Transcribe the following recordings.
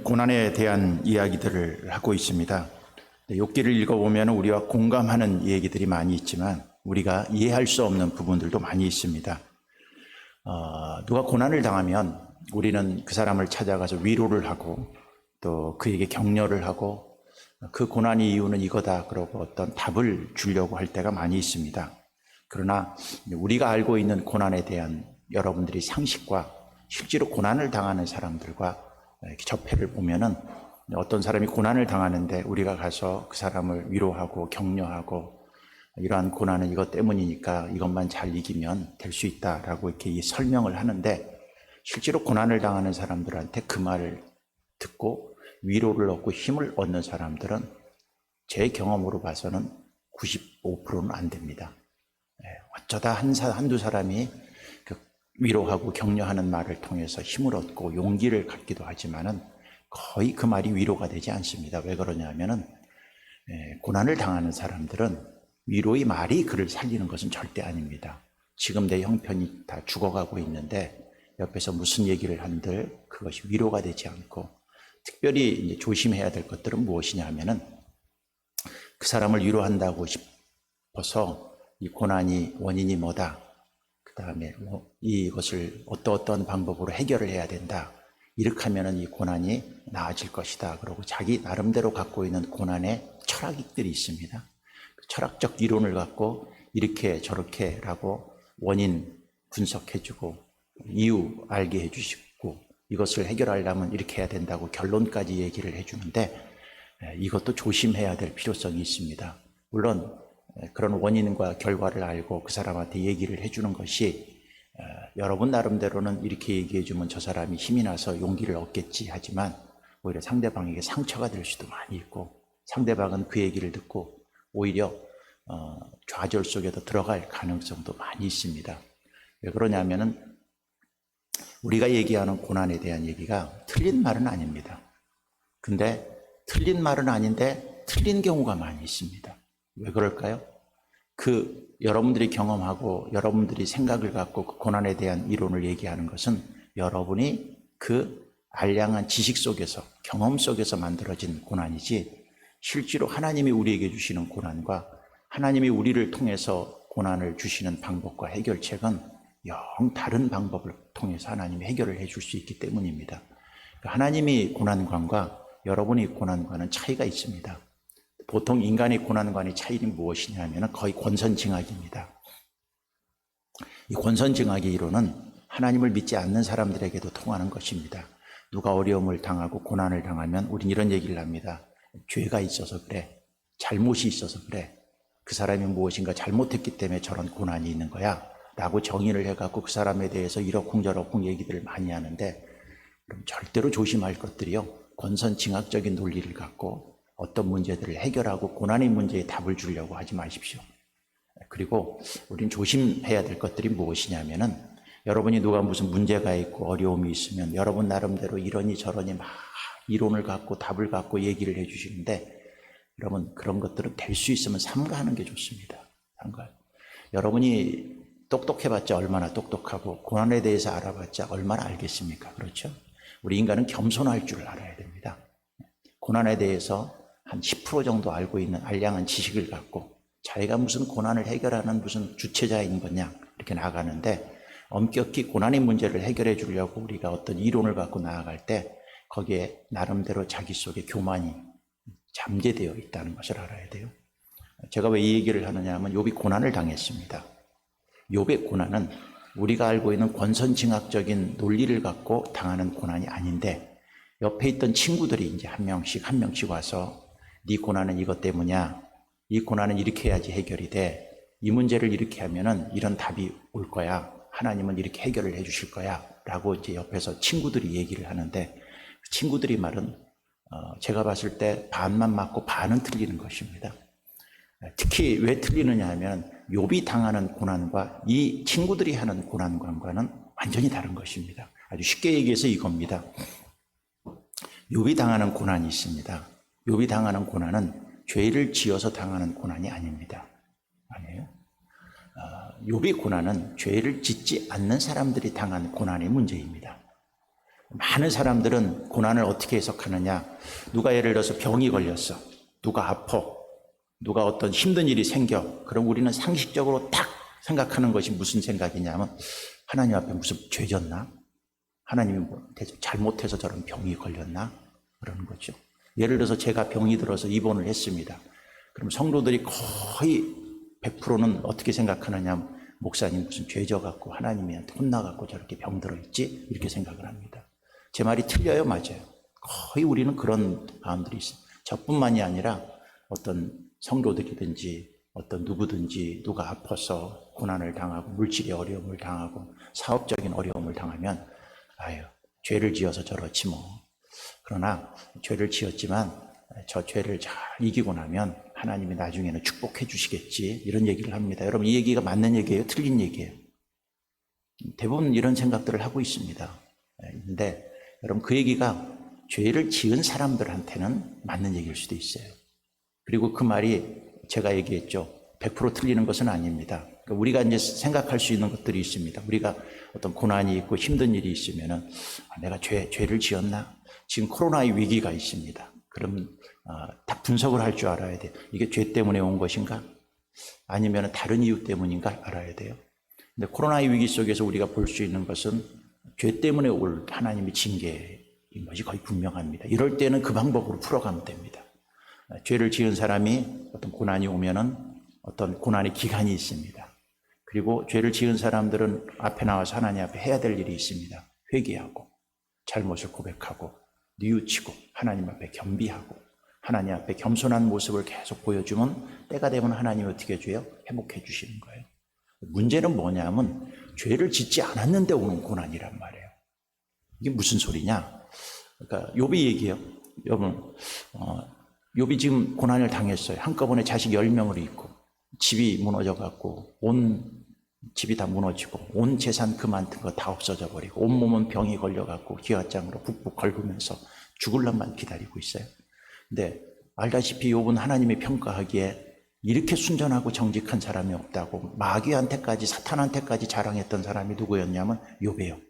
고난에 대한 이야기들을 하고 있습니다. 욥기를 읽어보면 우리와 공감하는 얘기들이 많이 있지만 우리가 이해할 수 없는 부분들도 많이 있습니다. 누가 고난을 당하면 우리는 그 사람을 찾아가서 위로를 하고 또 그에게 격려를 하고 그 고난의 이유는 이거다 그러고 어떤 답을 주려고 할 때가 많이 있습니다. 그러나 우리가 알고 있는 고난에 대한 여러분들이 상식과 실제로 고난을 당하는 사람들과 이렇게 접해를 보면은 어떤 사람이 고난을 당하는데 우리가 가서 그 사람을 위로하고 격려하고 이러한 고난은 이것 때문이니까 이것만 잘 이기면 될 수 있다라고 이렇게 설명을 하는데 실제로 고난을 당하는 사람들한테 그 말을 듣고 위로를 얻고 힘을 얻는 사람들은 제 경험으로 봐서는 95%는 안 됩니다. 어쩌다 한두 사람이 그 위로하고 격려하는 말을 통해서 힘을 얻고 용기를 갖기도 하지만은 거의 그 말이 위로가 되지 않습니다. 왜 그러냐면은 고난을 당하는 사람들은 위로의 말이 그를 살리는 것은 절대 아닙니다. 지금 내 형편이 다 죽어가고 있는데 옆에서 무슨 얘기를 한들 그것이 위로가 되지 않고 특별히 이제 조심해야 될 것들은 무엇이냐 하면은 그 사람을 위로한다고 싶어서 이 고난이 원인이 뭐다. 그 다음에 이것을 어떤 방법으로 해결을 해야 된다. 이렇게 하면은 이 고난이 나아질 것이다. 그리고 자기 나름대로 갖고 있는 고난의 철학들이 있습니다. 그 철학적 이론을 갖고 이렇게 저렇게라고 원인 분석해주고 이유 알게 해주시고 이것을 해결하려면 이렇게 해야 된다고 결론까지 얘기를 해주는데 이것도 조심해야 될 필요성이 있습니다. 물론 그런 원인과 결과를 알고 그 사람한테 얘기를 해주는 것이 여러분 나름대로는 이렇게 얘기해주면 저 사람이 힘이 나서 용기를 얻겠지 하지만 오히려 상대방에게 상처가 될 수도 많이 있고 상대방은 그 얘기를 듣고 오히려 좌절 속에도 들어갈 가능성도 많이 있습니다. 왜 그러냐면은 우리가 얘기하는 고난에 대한 얘기가 틀린 말은 아닙니다. 근데 틀린 말은 아닌데 틀린 경우가 많이 있습니다. 왜 그럴까요? 여러분들이 경험하고 여러분들이 생각을 갖고 그 고난에 대한 이론을 얘기하는 것은 여러분이 그 알량한 지식 속에서 경험 속에서 만들어진 고난이지 실제로 하나님이 우리에게 주시는 고난과 하나님이 우리를 통해서 고난을 주시는 방법과 해결책은 영 다른 방법을 통해서 하나님이 해결을 해줄 수 있기 때문입니다. 하나님이 고난관과 여러분의 고난관은 차이가 있습니다. 보통 인간의 고난관의 차이는 무엇이냐면 거의 권선징악입니다. 이 권선징악의 이론은 하나님을 믿지 않는 사람들에게도 통하는 것입니다. 누가 어려움을 당하고 고난을 당하면 우린 이런 얘기를 합니다. 죄가 있어서 그래. 잘못이 있어서 그래. 그 사람이 무엇인가 잘못했기 때문에 저런 고난이 있는 거야. 라고 정의를 해갖고 그 사람에 대해서 이러쿵저러쿵 얘기들을 많이 하는데 그럼 절대로 조심할 것들이요. 권선징악적인 논리를 갖고 어떤 문제들을 해결하고 고난의 문제에 답을 주려고 하지 마십시오. 그리고 우린 조심해야 될 것들이 무엇이냐면은 여러분이 누가 무슨 문제가 있고 어려움이 있으면 여러분 나름대로 이러니 저러니 막 이론을 갖고 답을 갖고 얘기를 해 주시는데 여러분 그런 것들은 될 수 있으면 삼가하는 게 좋습니다. 삼가. 여러분이 똑똑해봤자 얼마나 똑똑하고 고난에 대해서 알아봤자 얼마나 알겠습니까? 그렇죠? 우리 인간은 겸손할 줄 알아야 됩니다. 고난에 대해서 한 10% 정도 알고 있는 알량한 지식을 갖고 자기가 무슨 고난을 해결하는 무슨 주체자인 거냐 이렇게 나가는데 엄격히 고난의 문제를 해결해 주려고 우리가 어떤 이론을 갖고 나아갈 때 거기에 나름대로 자기 속에 교만이 잠재되어 있다는 것을 알아야 돼요. 제가 왜 이 얘기를 하느냐 하면 욥이 고난을 당했습니다. 욥의 고난은 우리가 알고 있는 권선징악적인 논리를 갖고 당하는 고난이 아닌데 옆에 있던 친구들이 이제 한 명씩 와서 네 고난은 이것 때문이야. 이 고난은 이렇게 해야지 해결이 돼. 이 문제를 이렇게 하면은 이런 답이 올 거야. 하나님은 이렇게 해결을 해 주실 거야. 라고 이제 옆에서 친구들이 얘기를 하는데 친구들이 말은 제가 봤을 때 반만 맞고 반은 틀리는 것입니다. 특히 왜 틀리느냐 하면 욥이 당하는 고난과 이 친구들이 하는 고난과는 완전히 다른 것입니다. 아주 쉽게 얘기해서 이겁니다. 욥이 당하는 고난이 있습니다. 욥이 당하는 고난은 죄를 지어서 당하는 고난이 아닙니다. 아니에요. 욥의 고난은 죄를 짓지 않는 사람들이 당한 고난의 문제입니다. 많은 사람들은 고난을 어떻게 해석하느냐. 누가 예를 들어서 병이 걸렸어. 누가 아파. 누가 어떤 힘든 일이 생겨. 그럼 우리는 상식적으로 딱 생각하는 것이 무슨 생각이냐면 하나님 앞에 무슨 죄졌나? 하나님이 뭐 잘못해서 저런 병이 걸렸나? 그러는 거죠. 예를 들어서 제가 병이 들어서 입원을 했습니다. 그럼 성도들이 거의 100%는 어떻게 생각하느냐. 목사님 무슨 죄져갖고 하나님한테 혼나갖고 저렇게 병들어 있지? 이렇게 생각을 합니다. 제 말이 틀려요? 맞아요. 거의 우리는 그런 마음들이 있어요. 저뿐만이 아니라 어떤 성도들이든지 어떤 누구든지 누가 아파서 고난을 당하고 물질의 어려움을 당하고 사업적인 어려움을 당하면 아유, 죄를 지어서 저렇지 뭐. 그러나 죄를 지었지만 저 죄를 잘 이기고 나면 하나님이 나중에는 축복해 주시겠지, 이런 얘기를 합니다. 여러분, 이 얘기가 맞는 얘기예요? 틀린 얘기예요? 대부분 이런 생각들을 하고 있습니다. 근데 여러분, 그 얘기가 죄를 지은 사람들한테는 맞는 얘기일 수도 있어요. 그리고 그 말이 제가 얘기했죠. 100% 틀리는 것은 아닙니다. 그러니까 우리가 이제 생각할 수 있는 것들이 있습니다. 우리가 어떤 고난이 있고 힘든 일이 있으면은 내가 죄를 지었나? 지금 코로나의 위기가 있습니다. 그럼 딱 분석을 할 줄 알아야 돼요. 이게 죄 때문에 온 것인가? 아니면 다른 이유 때문인가 알아야 돼요. 근데 코로나의 위기 속에서 우리가 볼 수 있는 것은 죄 때문에 올 하나님의 징계인 것이 거의 분명합니다. 이럴 때는 그 방법으로 풀어가면 됩니다. 죄를 지은 사람이 어떤 고난이 오면은 어떤 고난의 기간이 있습니다. 그리고 죄를 지은 사람들은 앞에 나와서 하나님 앞에 해야 될 일이 있습니다. 회개하고 잘못을 고백하고 뉘우치고 하나님 앞에 겸비하고 하나님 앞에 겸손한 모습을 계속 보여주면 때가 되면 하나님이 어떻게 해줘요? 회복해 주시는 거예요. 문제는 뭐냐면 죄를 짓지 않았는데 오는 고난이란 말이에요. 이게 무슨 소리냐? 그러니까 욥이 얘기해요. 여러분, 욥이 지금 고난을 당했어요. 한꺼번에 자식 10명을 잃고 집이 무너져갖고 온 집이 다 무너지고 온 재산 그만둔 거 다 없어져 버리고 온몸은 병이 걸려갖고 기와장으로 북북 긁으면서 죽을 놈만 기다리고 있어요. 근데 알다시피 욥은 하나님이 평가하기에 이렇게 순전하고 정직한 사람이 없다고 마귀한테까지 사탄한테까지 자랑했던 사람이 누구였냐면 욥이에요.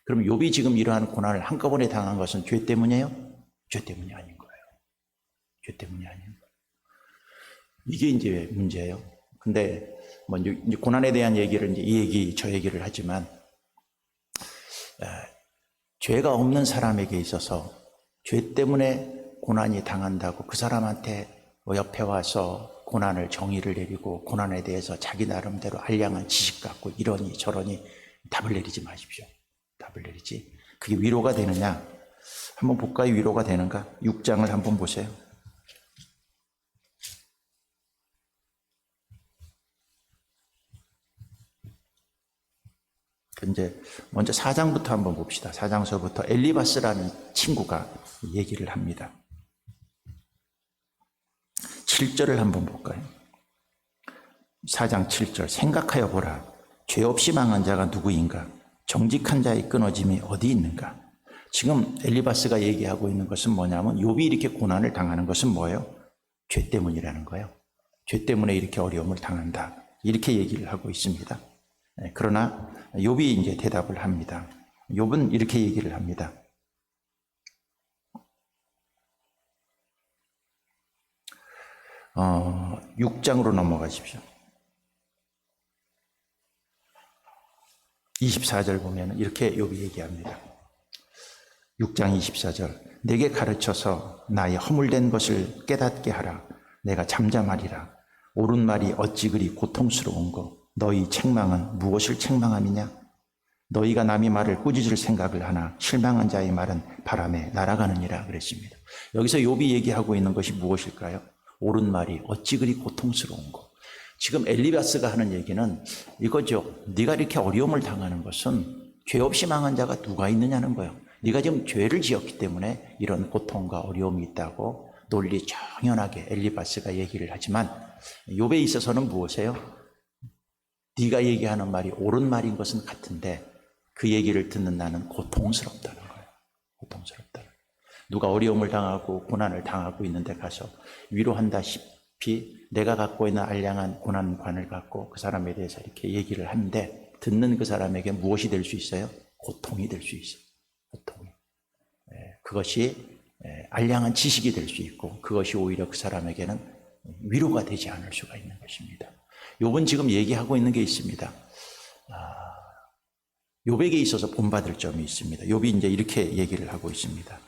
그럼 욥이 지금 이러한 고난을 한꺼번에 당한 것은 죄 때문이에요? 죄 때문이 아닌 거예요. 죄 때문이 아닌 거예요. 이게 이제 문제예요. 근데 뭐 이제 고난에 대한 얘기를 이제 이 얘기 저 얘기를 하지만 죄가 없는 사람에게 있어서 죄 때문에 고난이 당한다고 그 사람한테 옆에 와서 고난을 정의를 내리고 고난에 대해서 자기 나름대로 알량한 지식 갖고 이러니 저러니 답을 내리지 마십시오. 답을 내리지. 그게 위로가 되느냐? 한번 볼까요? 위로가 되는가? 6장을 한번 보세요. 이제 먼저 4장부터 한번 봅시다. 4장서부터 엘리바스라는 친구가 얘기를 합니다. 7절을 한번 볼까요? 4장 7절. 생각하여 보라. 죄 없이 망한 자가 누구인가? 정직한 자의 끊어짐이 어디 있는가? 지금 엘리바스가 얘기하고 있는 것은 뭐냐면 욥이 이렇게 고난을 당하는 것은 뭐예요? 죄 때문이라는 거예요. 죄 때문에 이렇게 어려움을 당한다. 이렇게 얘기를 하고 있습니다. 그러나 욥이 이제 대답을 합니다. 욥은 이렇게 얘기를 합니다. 6장으로 넘어가십시오. 24절 보면 이렇게 욥이 얘기합니다. 6장 24절. 내게 가르쳐서 나의 허물된 것을 깨닫게 하라. 내가 잠잠하리라. 옳은 말이 어찌 그리 고통스러운고. 너희 책망은 무엇을 책망함이냐? 너희가 남의 말을 꾸짖을 생각을 하나 실망한 자의 말은 바람에 날아가느니라 그랬습니다. 여기서 욥이 얘기하고 있는 것이 무엇일까요? 옳은 말이 어찌 그리 고통스러운 거. 지금 엘리바스가 하는 얘기는 이거죠. 네가 이렇게 어려움을 당하는 것은 죄 없이 망한 자가 누가 있느냐는 거예요. 네가 지금 죄를 지었기 때문에 이런 고통과 어려움이 있다고 논리 정연하게 엘리바스가 얘기를 하지만 욥에 있어서는 무엇이에요? 네가 얘기하는 말이 옳은 말인 것은 같은데 그 얘기를 듣는 나는 고통스럽다는 거예요. 고통스럽다. 누가 어려움을 당하고 고난을 당하고 있는데 가서 위로한다시피 내가 갖고 있는 알량한 고난관을 갖고 그 사람에 대해서 이렇게 얘기를 하는데 듣는 그 사람에게 무엇이 될 수 있어요? 고통이 될 수 있어요. 고통이. 그것이 알량한 지식이 될 수 있고 그것이 오히려 그 사람에게는 위로가 되지 않을 수가 있는 것입니다. 욥은 지금 얘기하고 있는 게 있습니다. 욥에게 있어서 본받을 점이 있습니다. 욥이 이제 이렇게 얘기를 하고 있습니다.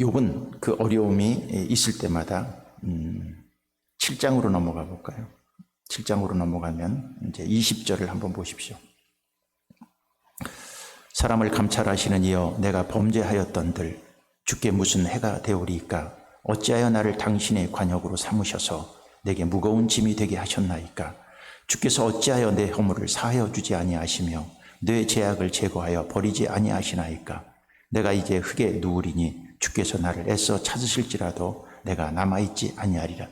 욥은 그 어려움이 있을 때마다 7장으로 넘어가 볼까요? 7장으로 넘어가면 이제 20절을 한번 보십시오. 사람을 감찰하시는 이여 내가 범죄하였던들 주께 무슨 해가 되오리이까? 어찌하여 나를 당신의 관역으로 삼으셔서 내게 무거운 짐이 되게 하셨나이까? 주께서 어찌하여 내 허물을 사하여 주지 아니하시며 내 죄악을 제거하여 버리지 아니하시나이까? 내가 이제 흙에 누우리니 주께서 나를 애써 찾으실지라도 내가 남아있지 아니하리라.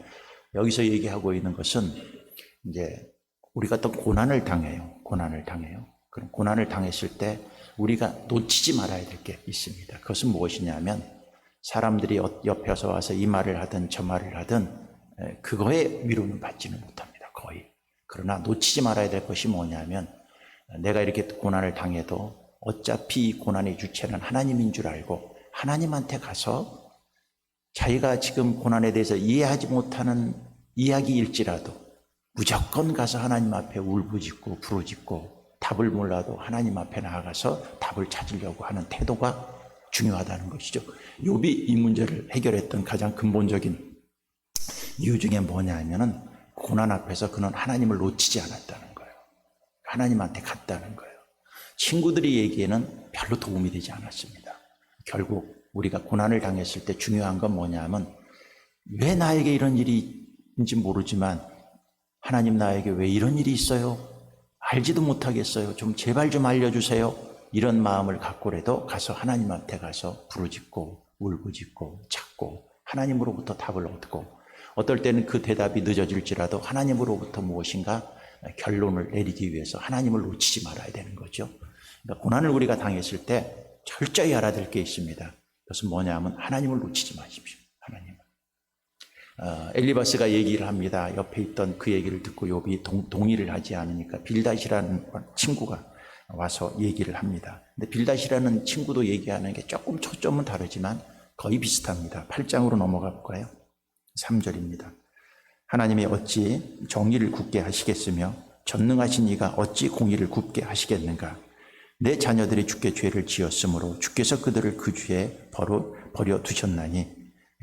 여기서 얘기하고 있는 것은 이제 우리가 어떤 고난을 당해요. 그럼 고난을 당했을 때 우리가 놓치지 말아야 될 게 있습니다. 그것은 무엇이냐면 사람들이 옆에서 와서 이 말을 하든 저 말을 하든 그거에 위로는 받지는 못합니다. 거의. 그러나 놓치지 말아야 될 것이 뭐냐면 내가 이렇게 고난을 당해도 어차피 이 고난의 주체는 하나님인 줄 알고 하나님한테 가서 자기가 지금 고난에 대해서 이해하지 못하는 이야기일지라도 무조건 가서 하나님 앞에 울부짖고 부르짖고 답을 몰라도 하나님 앞에 나아가서 답을 찾으려고 하는 태도가 중요하다는 것이죠. 욥이 이 문제를 해결했던 가장 근본적인 이유 중에 뭐냐 하면은 고난 앞에서 그는 하나님을 놓치지 않았다는 거예요. 하나님한테 갔다는 거예요. 친구들이 얘기에는 별로 도움이 되지 않았습니다. 결국 우리가 고난을 당했을 때 중요한 건 뭐냐면 왜 나에게 이런 일인지 모르지만 하나님 나에게 왜 이런 일이 있어요? 알지도 못하겠어요. 좀 제발 좀 알려주세요. 이런 마음을 갖고라도 가서 하나님한테 가서 부르짖고 울부짖고 찾고 하나님으로부터 답을 얻고 어떨 때는 그 대답이 늦어질지라도 하나님으로부터 무엇인가 결론을 내리기 위해서 하나님을 놓치지 말아야 되는 거죠. 그러니까 고난을 우리가 당했을 때 철저히 알아야 될 게 있습니다. 그것은 뭐냐면 하나님을 놓치지 마십시오. 하나님을. 엘리바스가 얘기를 합니다. 옆에 있던 그 얘기를 듣고 욥이 동의를 하지 않으니까 빌닷이라는 친구가 와서 얘기를 합니다. 근데 빌닷이라는 친구도 얘기하는 게 조금 초점은 다르지만 거의 비슷합니다. 8장으로 넘어가 볼까요? 3절입니다. 하나님이 어찌 정의를 굳게 하시겠으며 전능하신 이가 어찌 공의를 굽게 하시겠는가? 내 자녀들이 주께 죄를 지었으므로 주께서 그들을 그 주에 버려 두셨나니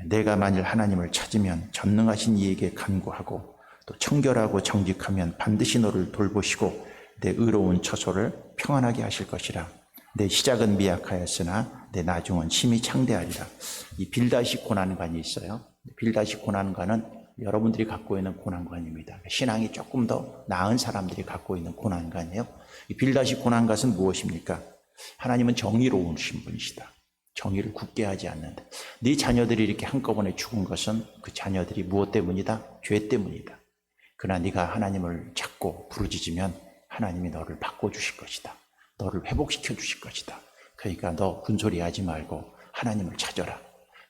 내가 만일 하나님을 찾으면 전능하신 이에게 간구하고 또 청결하고 정직하면 반드시 너를 돌보시고 내 의로운 처소를 평안하게 하실 것이라. 내 시작은 미약하였으나 내 나중은 심히 창대하리라. 이 빌닷이 고난관이 있어요. 빌닷이 고난관은 여러분들이 갖고 있는 고난관입니다. 신앙이 조금 더 나은 사람들이 갖고 있는 고난관이에요. 이 빌닷이 고난관은 무엇입니까? 하나님은 정의로우신 분이시다. 정의를 굳게 하지 않는다. 네 자녀들이 이렇게 한꺼번에 죽은 것은 그 자녀들이 무엇 때문이다? 죄 때문이다. 그러나 네가 하나님을 찾고 부르짖으면 하나님이 너를 바꿔주실 것이다. 너를 회복시켜 주실 것이다. 그러니까 너 군소리하지 말고 하나님을 찾아라.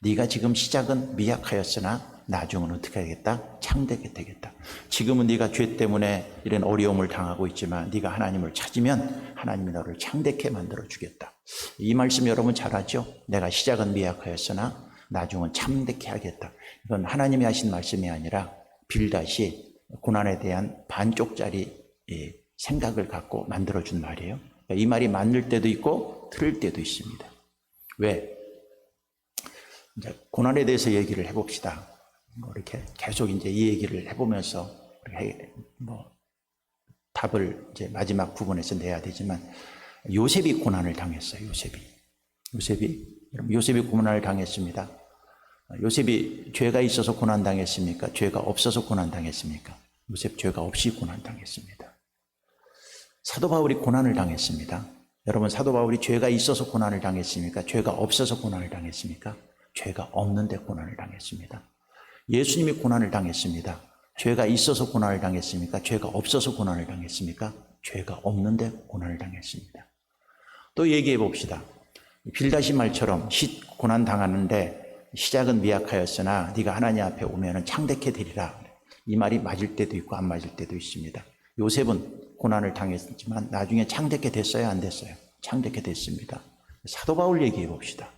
네가 지금 시작은 미약하였으나 나중은 어떻게 하겠다? 창대하게 되겠다. 지금은 네가 죄 때문에 이런 어려움을 당하고 있지만 네가 하나님을 찾으면 하나님이 너를 창대하게 만들어 주겠다. 이 말씀 여러분 잘 아죠? 내가 시작은 미약하였으나 나중은 참되게 하겠다. 이건 하나님이 하신 말씀이 아니라 빌닷이 고난에 대한 반쪽짜리 생각을 갖고 만들어준 말이에요. 이 말이 맞을 때도 있고 틀릴 때도 있습니다. 왜? 이제 고난에 대해서 얘기를 해봅시다. 이렇게 계속 이제 이 얘기를 해보면서 답을 이제 마지막 부분에서 내야 되지만 요셉이 고난을 당했어요. 요셉이 고난을 당했습니다. 요셉이 죄가 있어서 고난 당했습니까? 죄가 없어서 고난 당했습니까? 요셉 죄가 없이 고난 당했습니다. 사도 바울이 고난을 당했습니다. 여러분 사도 바울이 죄가 있어서 고난을 당했습니까? 죄가 없어서 고난을 당했습니까? 죄가 없는데 고난을 당했습니다. 예수님이 고난을 당했습니다. 죄가 있어서 고난을 당했습니까? 죄가 없어서 고난을 당했습니까? 죄가 없는데 고난을 당했습니다. 또 얘기해 봅시다. 빌닷이 말처럼 고난 당하는데 시작은 미약하였으나 네가 하나님 앞에 오면은 창대케 되리라. 이 말이 맞을 때도 있고 안 맞을 때도 있습니다. 요셉은 고난을 당했지만 나중에 창대케 됐어요? 안 됐어요? 창대케 됐습니다. 사도 바울 얘기해 봅시다.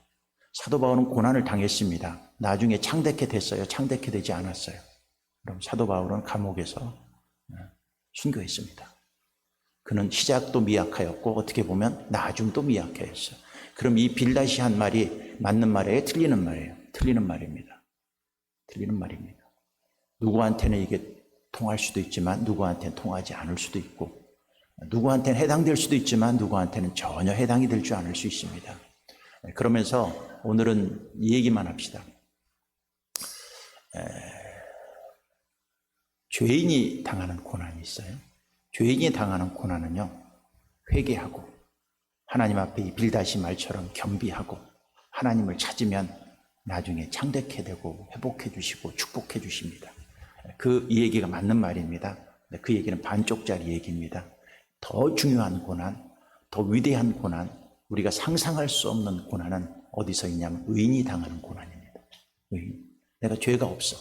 사도 바울은 고난을 당했습니다. 나중에 창대케 됐어요? 창대케 되지 않았어요? 그럼 사도 바울은 감옥에서 순교했습니다. 그는 시작도 미약하였고 어떻게 보면 나중도 미약하였어요. 그럼 이 빌다시 한 말이 맞는 말이에요? 틀리는 말이에요? 틀리는 말입니다. 틀리는 말입니다. 누구한테는 이게 통할 수도 있지만 누구한테는 통하지 않을 수도 있고, 누구한테는 해당될 수도 있지만 누구한테는 전혀 해당이 될 줄 않을 수 있습니다. 그러면서 오늘은 이 얘기만 합시다. 죄인이 당하는 고난이 있어요. 죄인이 당하는 고난은요, 회개하고 하나님 앞에 이 빌다시 말처럼 겸비하고 하나님을 찾으면 나중에 창대케 되고 회복해 주시고 축복해 주십니다. 이 얘기가 맞는 말입니다. 그 얘기는 반쪽짜리 얘기입니다. 더 중요한 고난, 더 위대한 고난, 우리가 상상할 수 없는 고난은 어디서 있냐면 의인이 당하는 고난입니다. 의인. 내가 죄가 없어.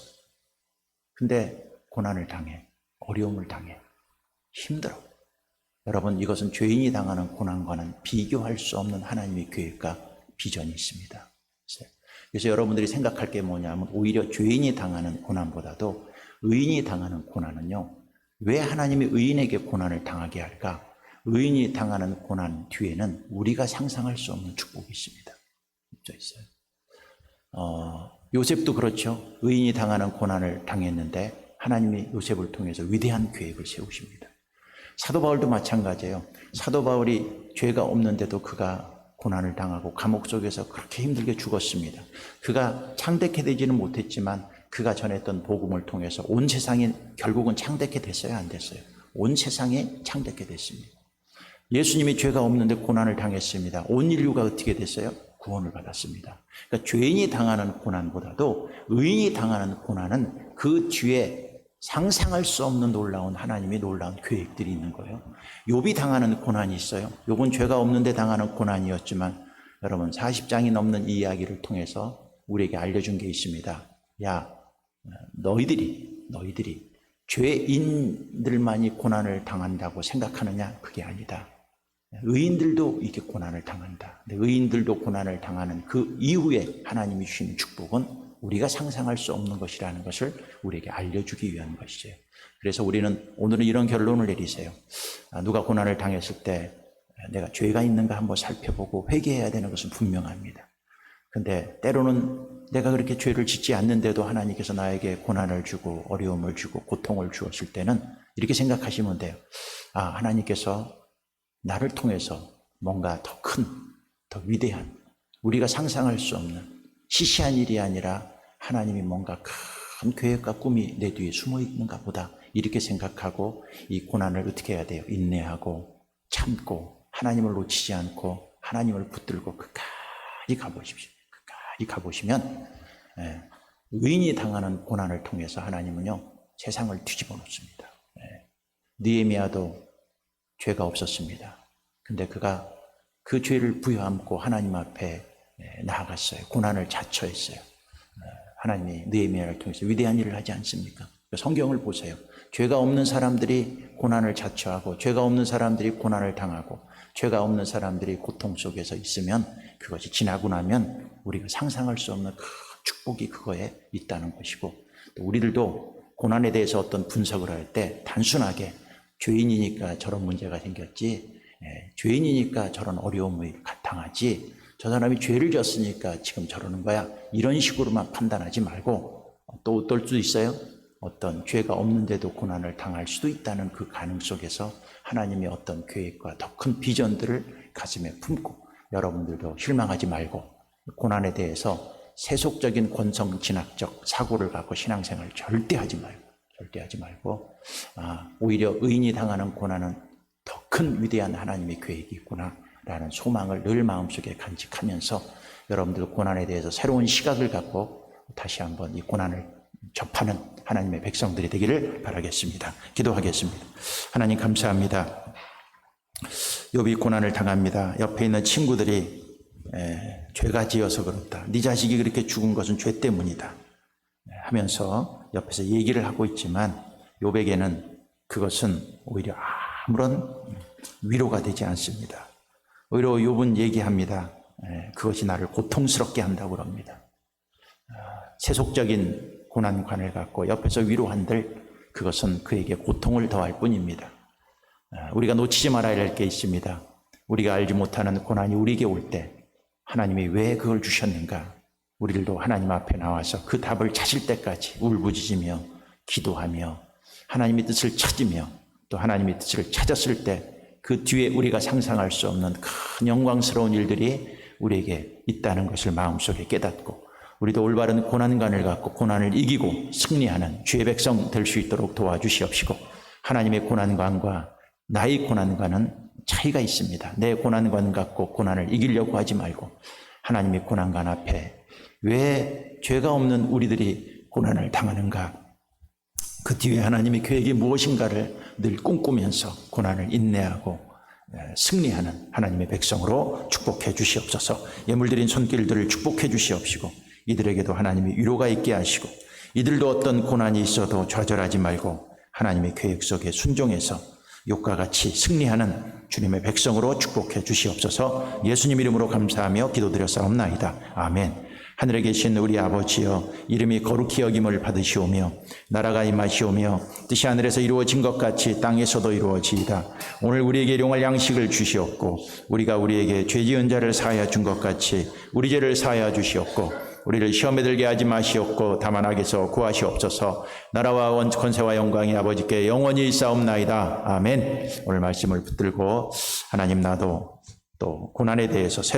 근데 고난을 당해. 어려움을 당해. 힘들어. 여러분, 이것은 죄인이 당하는 고난과는 비교할 수 없는 하나님의 계획과 비전이 있습니다. 그래서 여러분들이 생각할 게 뭐냐면 오히려 죄인이 당하는 고난보다도 의인이 당하는 고난은요, 왜 하나님이 의인에게 고난을 당하게 할까? 의인이 당하는 고난 뒤에는 우리가 상상할 수 없는 축복이 있습니다. 있어요. 요셉도 그렇죠. 의인이 당하는 고난을 당했는데 하나님이 요셉을 통해서 위대한 계획을 세우십니다. 사도 바울도 마찬가지예요. 사도 바울이 죄가 없는데도 그가 고난을 당하고 감옥 속에서 그렇게 힘들게 죽었습니다. 그가 창대케 되지는 못했지만 그가 전했던 복음을 통해서 온 세상이 결국은 창대케 됐어요? 안 됐어요? 온 세상이 창대케 됐습니다. 예수님이 죄가 없는데 고난을 당했습니다. 온 인류가 어떻게 됐어요? 구원을 받았습니다. 그러니까 죄인이 당하는 고난보다도 의인이 당하는 고난은 그 뒤에 상상할 수 없는 놀라운 하나님의 놀라운 계획들이 있는 거예요. 욥이 당하는 고난이 있어요. 욥은 죄가 없는데 당하는 고난이었지만 여러분 40장이 넘는 이 이야기를 통해서 우리에게 알려준 게 있습니다. 야, 너희들이 죄인들만이 고난을 당한다고 생각하느냐? 그게 아니다. 의인들도 이게 고난을 당한다. 근데 의인들도 고난을 당하는 그 이후에 하나님이 주시는 축복은 우리가 상상할 수 없는 것이라는 것을 우리에게 알려주기 위한 것이죠. 그래서 오늘은 이런 결론을 내리세요. 누가 고난을 당했을 때 내가 죄가 있는가 한번 살펴보고 회개해야 되는 것은 분명합니다. 근데 때로는 내가 그렇게 죄를 짓지 않는데도 하나님께서 나에게 고난을 주고 어려움을 주고 고통을 주었을 때는 이렇게 생각하시면 돼요. 하나님께서 나를 통해서 뭔가 더 큰, 더 위대한, 우리가 상상할 수 없는 시시한 일이 아니라 하나님이 뭔가 큰 계획과 꿈이 내 뒤에 숨어 있는가 보다, 이렇게 생각하고 이 고난을 어떻게 해야 돼요? 인내하고 참고 하나님을 놓치지 않고 하나님을 붙들고 끝까지 가보십시오. 끝까지 가보시면 의인이 당하는 고난을 통해서 하나님은요, 세상을 뒤집어 놓습니다. 느헤미야도 죄가 없었습니다. 근데 그가 그 죄를 부여안고 하나님 앞에 나아갔어요. 고난을 자처했어요. 하나님이 느헤미야를 통해서 위대한 일을 하지 않습니까? 성경을 보세요. 죄가 없는 사람들이 고난을 자처하고 죄가 없는 사람들이 고난을 당하고 죄가 없는 사람들이 고통 속에서 있으면 그것이 지나고 나면 우리가 상상할 수 없는 큰 축복이 그거에 있다는 것이고, 또 우리들도 고난에 대해서 어떤 분석을 할 때 단순하게 죄인이니까 저런 문제가 생겼지, 죄인이니까 저런 어려움을 당하지, 저 사람이 죄를 졌으니까 지금 저러는 거야, 이런 식으로만 판단하지 말고, 또 어떨 수 있어요? 어떤 죄가 없는데도 고난을 당할 수도 있다는 그 가능 속에서 하나님의 어떤 계획과 더 큰 비전들을 가슴에 품고, 여러분들도 실망하지 말고 고난에 대해서 세속적인 권성 진학적 사고를 갖고 신앙생활 절대 하지 말고 오히려 의인이 당하는 고난은 더 큰 위대한 하나님의 계획이 있구나 라는 소망을 늘 마음속에 간직하면서 여러분들 고난에 대해서 새로운 시각을 갖고 다시 한번 이 고난을 접하는 하나님의 백성들이 되기를 바라겠습니다. 기도하겠습니다. 하나님 감사합니다. 욥이 고난을 당합니다. 옆에 있는 친구들이 죄가 지어서 그렇다, 네 자식이 그렇게 죽은 것은 죄 때문이다 하면서 옆에서 얘기를 하고 있지만 욥에게는 그것은 오히려 아무런 위로가 되지 않습니다. 오히려 욥은 얘기합니다. 그것이 나를 고통스럽게 한다고 그럽니다. 세속적인 고난관을 갖고 옆에서 위로한들 그것은 그에게 고통을 더할 뿐입니다. 우리가 놓치지 말아야 할 게 있습니다. 우리가 알지 못하는 고난이 우리에게 올 때 하나님이 왜 그걸 주셨는가? 우리들도 하나님 앞에 나와서 그 답을 찾을 때까지 울부짖으며 기도하며 하나님의 뜻을 찾으며 또 하나님의 뜻을 찾았을 때 그 뒤에 우리가 상상할 수 없는 큰 영광스러운 일들이 우리에게 있다는 것을 마음속에 깨닫고 우리도 올바른 고난관을 갖고 고난을 이기고 승리하는 주의 백성 될 수 있도록 도와주시옵시고 하나님의 고난관과 나의 고난관은 차이가 있습니다. 내 고난관 갖고 고난을 이기려고 하지 말고 하나님의 고난관 앞에 왜 죄가 없는 우리들이 고난을 당하는가? 그 뒤에 하나님의 계획이 무엇인가를 늘 꿈꾸면서 고난을 인내하고 승리하는 하나님의 백성으로 축복해 주시옵소서. 예물드린 손길들을 축복해 주시옵시고 이들에게도 하나님의 위로가 있게 하시고 이들도 어떤 고난이 있어도 좌절하지 말고 하나님의 계획 속에 순종해서 욥과 같이 승리하는 주님의 백성으로 축복해 주시옵소서. 예수님 이름으로 감사하며 기도드렸사옵나이다. 아멘. 하늘에 계신 우리 아버지여, 이름이 거룩히 여김을 받으시오며 나라가 임하시오며 뜻이 하늘에서 이루어진 것 같이 땅에서도 이루어지이다. 오늘 우리에게 일용할 양식을 주시옵고 우리가 우리에게 죄 지은 자를 사하여 준 것 같이 우리 죄를 사하여 주시옵고 우리를 시험에 들게 하지 마시옵고 다만 악에서 구하시옵소서. 나라와 권세와 영광이 아버지께 영원히 있사옵나이다. 아멘. 오늘 말씀을 붙들고 하나님 나도 또 고난에 대해서